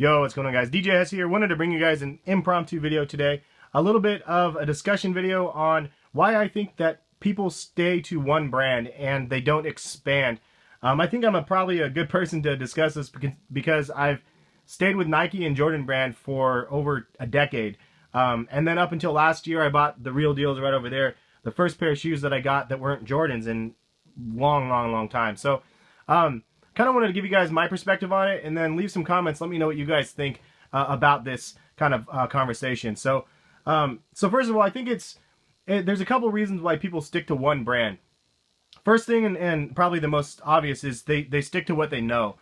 Yo, what's going on, guys? DJ Hess here. Wanted to bring you guys an impromptu video today. A little bit of a discussion video on why I think that people stay to one brand and they don't expand. I think I'm probably a good person to discuss this because I've stayed with Nike and Jordan brand for over a decade. And then up until last year, I bought the Real Deals right over there. The first pair of shoes that I got that weren't Jordans in long time. So, kind of wanted to give you guys my perspective on it and then leave some comments. Let me know what you guys think about this kind of conversation. So first of all, I think there's a couple reasons why people stick to one brand. First thing, and probably the most obvious, is they stick to what they know.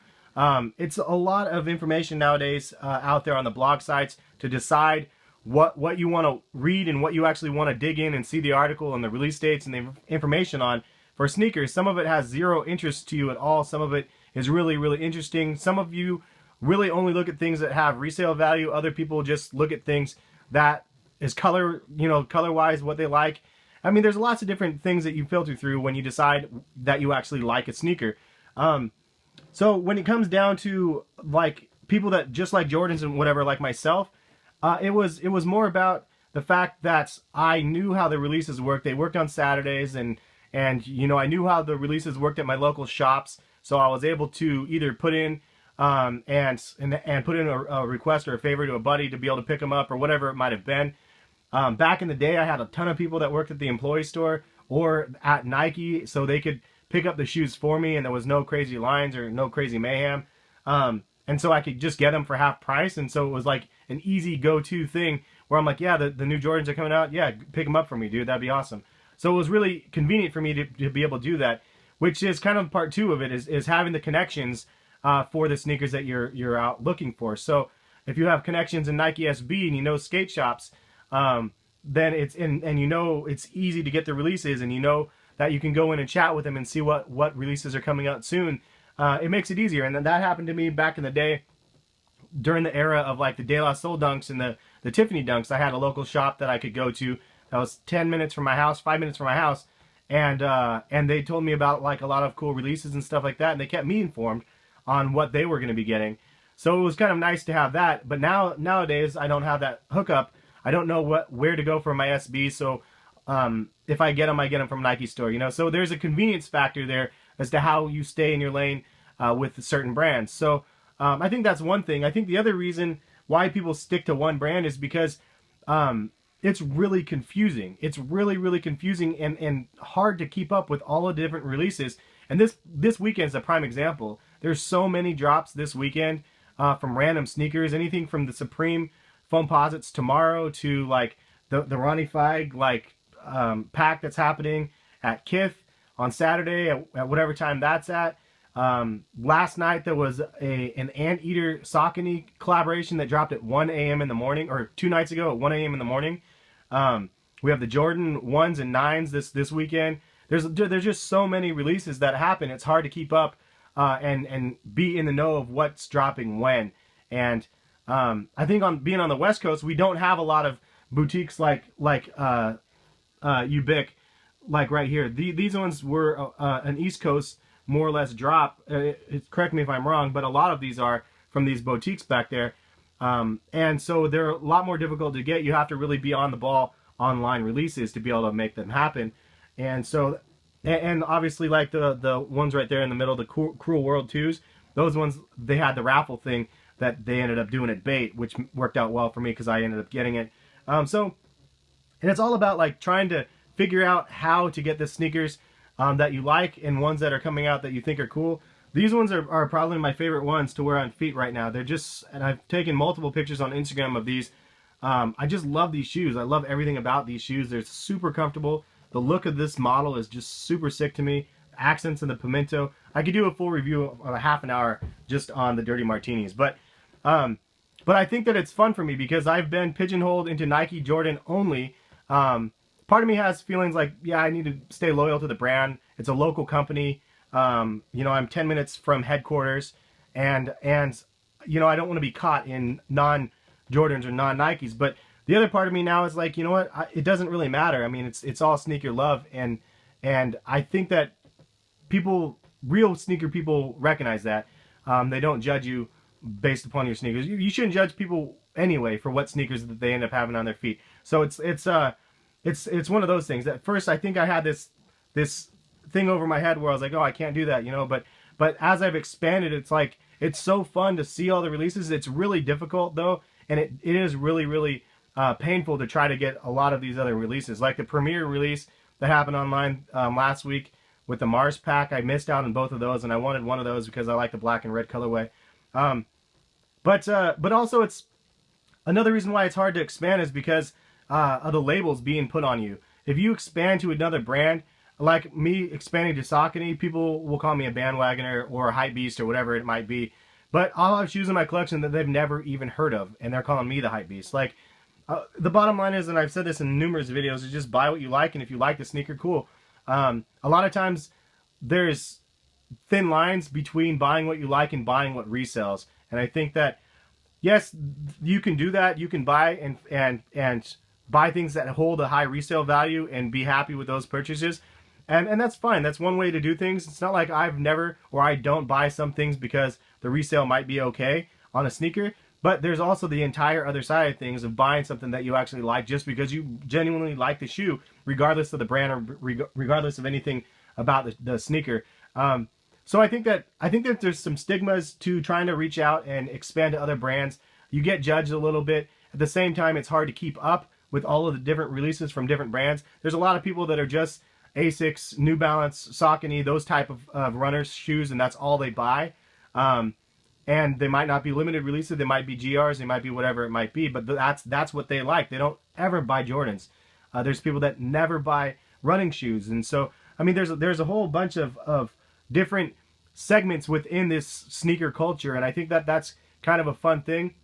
It's a lot of information nowadays out there on the blog sites to decide what you want to read and what you actually want to dig in and see the article and the release dates and the information on. For sneakers, some of it has zero interest to you at all. Some of it is really interesting. Some of you really only look at things that have resale value. Other people just look at things that is color-wise, what they like. I mean, there's lots of different things that you filter through when you decide that you actually like a sneaker. So when it comes down to like people that just like Jordans and whatever, like myself, it was more about the fact that I knew how the releases worked. They worked on Saturdays, and you know, I knew how the releases worked at my local shops, so I was able to either put in and put in a request or a favor to a buddy to be able to pick them up or whatever it might have been. Back in the day, I had a ton of people that worked at the employee store or at Nike, so they could pick up the shoes for me, and there was no crazy lines or no crazy mayhem. And so I could just get them for half price, and so it was like an easy go-to thing where I'm like, yeah, the new Jordans are coming out, yeah, pick them up for me, dude, that'd be awesome. So it was really convenient for me to be able to do that, which is kind of part two of it, is having the connections for the sneakers that you're out looking for. So if you have connections in Nike SB and you know skate shops, then and you know it's easy to get the releases, and you know that you can go in and chat with them and see what releases are coming out soon. It makes it easier, and then that happened to me back in the day during the era of like the De La Soul Dunks and the Tiffany Dunks. I had a local shop that I could go to that was 10 minutes from my house, 5 minutes from my house, and they told me about like a lot of cool releases and stuff like that, and they kept me informed on what they were going to be getting. So it was kind of nice to have that. But nowadays I don't have that hookup. I don't know where to go for my SB. So if I get them from Nike store, you know. So there's a convenience factor there as to how you stay in your lane with certain brands. So I think that's one thing. I think the other reason why people stick to one brand is because it's really confusing. It's really confusing and hard to keep up with all the different releases. And this weekend is a prime example. There's so many drops this weekend from random sneakers, anything from the Supreme Foamposites tomorrow to like the Ronnie Fieg like pack that's happening at Kith on Saturday at whatever time that's at. Last night there was an Anteater Saucony collaboration that dropped at 1 a.m. in the morning, or 2 nights ago at 1 a.m. in the morning. We have the Jordan 1s and 9s this weekend. There's just so many releases that happen. It's hard to keep up and be in the know of what's dropping when. And I think being on the West Coast, we don't have a lot of boutiques like Ubiq, like right here. These ones were an East Coast more or less drop. Correct me if I'm wrong, but a lot of these are from these boutiques back there. And so they're a lot more difficult to get. You have to really be on the ball online releases to be able to make them happen. And so, and obviously like the ones right there in the middle, the Cruel World 2s, those ones, they had the raffle thing that they ended up doing at Bait, which worked out well for me because I ended up getting it. And it's all about like trying to figure out how to get the sneakers that you like and ones that are coming out that you think are cool. These ones are probably my favorite ones to wear on feet right now. They're just, and I've taken multiple pictures on Instagram of these. I just love these shoes. I love everything about these shoes. They're super comfortable. The look of this model is just super sick to me. Accents in the pimento. I could do a full review of a half an hour just on the Dirty Martinis. But I think that it's fun for me because I've been pigeonholed into Nike Jordan only. Part of me has feelings like, yeah, I need to stay loyal to the brand. It's a local company. You know, I'm 10 minutes from headquarters, and you know, I don't want to be caught in non-Jordans or non-Nikes. But the other part of me now is like, you know what? It doesn't really matter. I mean, it's all sneaker love, and I think that real sneaker people recognize that. They don't judge you based upon your sneakers. You shouldn't judge people anyway for what sneakers that they end up having on their feet. So it's one of those things. At first, I think I had this thing over my head where I was like, oh, I can't do that, you know. But as I've expanded, it's like it's so fun to see all the releases. It's really difficult though, and it is really painful to try to get a lot of these other releases, like the premiere release that happened online last week with the Mars pack. I missed out on both of those, and I wanted one of those because I like the black and red colorway. But also it's another reason why it's hard to expand is because of the labels being put on you. If you expand to another brand, like me expanding to Saucony, people will call me a bandwagoner or a hype beast or whatever it might be. But I'll have shoes in my collection that they've never even heard of, and they're calling me the hype beast. Like, the bottom line is, and I've said this in numerous videos, is just buy what you like, and if you like the sneaker, cool. A lot of times there's thin lines between buying what you like and buying what resells. And I think that, yes, you can do that. You can buy and buy things that hold a high resale value and be happy with those purchases. And that's fine. That's one way to do things. It's not like I've never, or I don't buy some things because the resale might be okay on a sneaker. But there's also the entire other side of things of buying something that you actually like just because you genuinely like the shoe, regardless of the brand or regardless of anything about the sneaker. So I think that there's some stigmas to trying to reach out and expand to other brands. You get judged a little bit. At the same time, it's hard to keep up with all of the different releases from different brands. There's a lot of people that are just Asics, New Balance, Saucony, those type of runners shoes, and that's all they buy. And they might not be limited releases. They might be GRs. They might be whatever it might be. But that's what they like. They don't ever buy Jordans. There's people that never buy running shoes, and so I mean, there's a whole bunch of different segments within this sneaker culture, and I think that that's kind of a fun thing.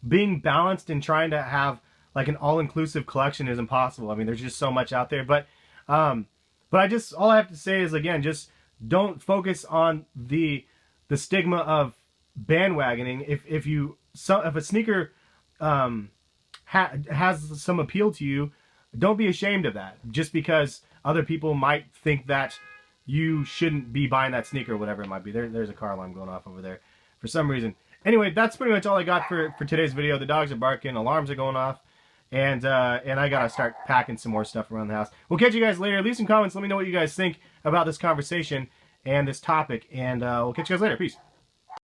Being balanced and trying to have like an all-inclusive collection is impossible. I mean, there's just so much out there. But all I have to say is, again, just don't focus on the stigma of bandwagoning. If a sneaker has some appeal to you, don't be ashamed of that. Just because other people might think that you shouldn't be buying that sneaker or whatever it might be. There's a car alarm going off over there for some reason. Anyway, that's pretty much all I got for today's video. The dogs are barking, alarms are going off, and I gotta start packing some more stuff around the house. We'll catch you guys later. Leave some comments. Let me know what you guys think about this conversation and this topic, and we'll catch you guys later. Peace.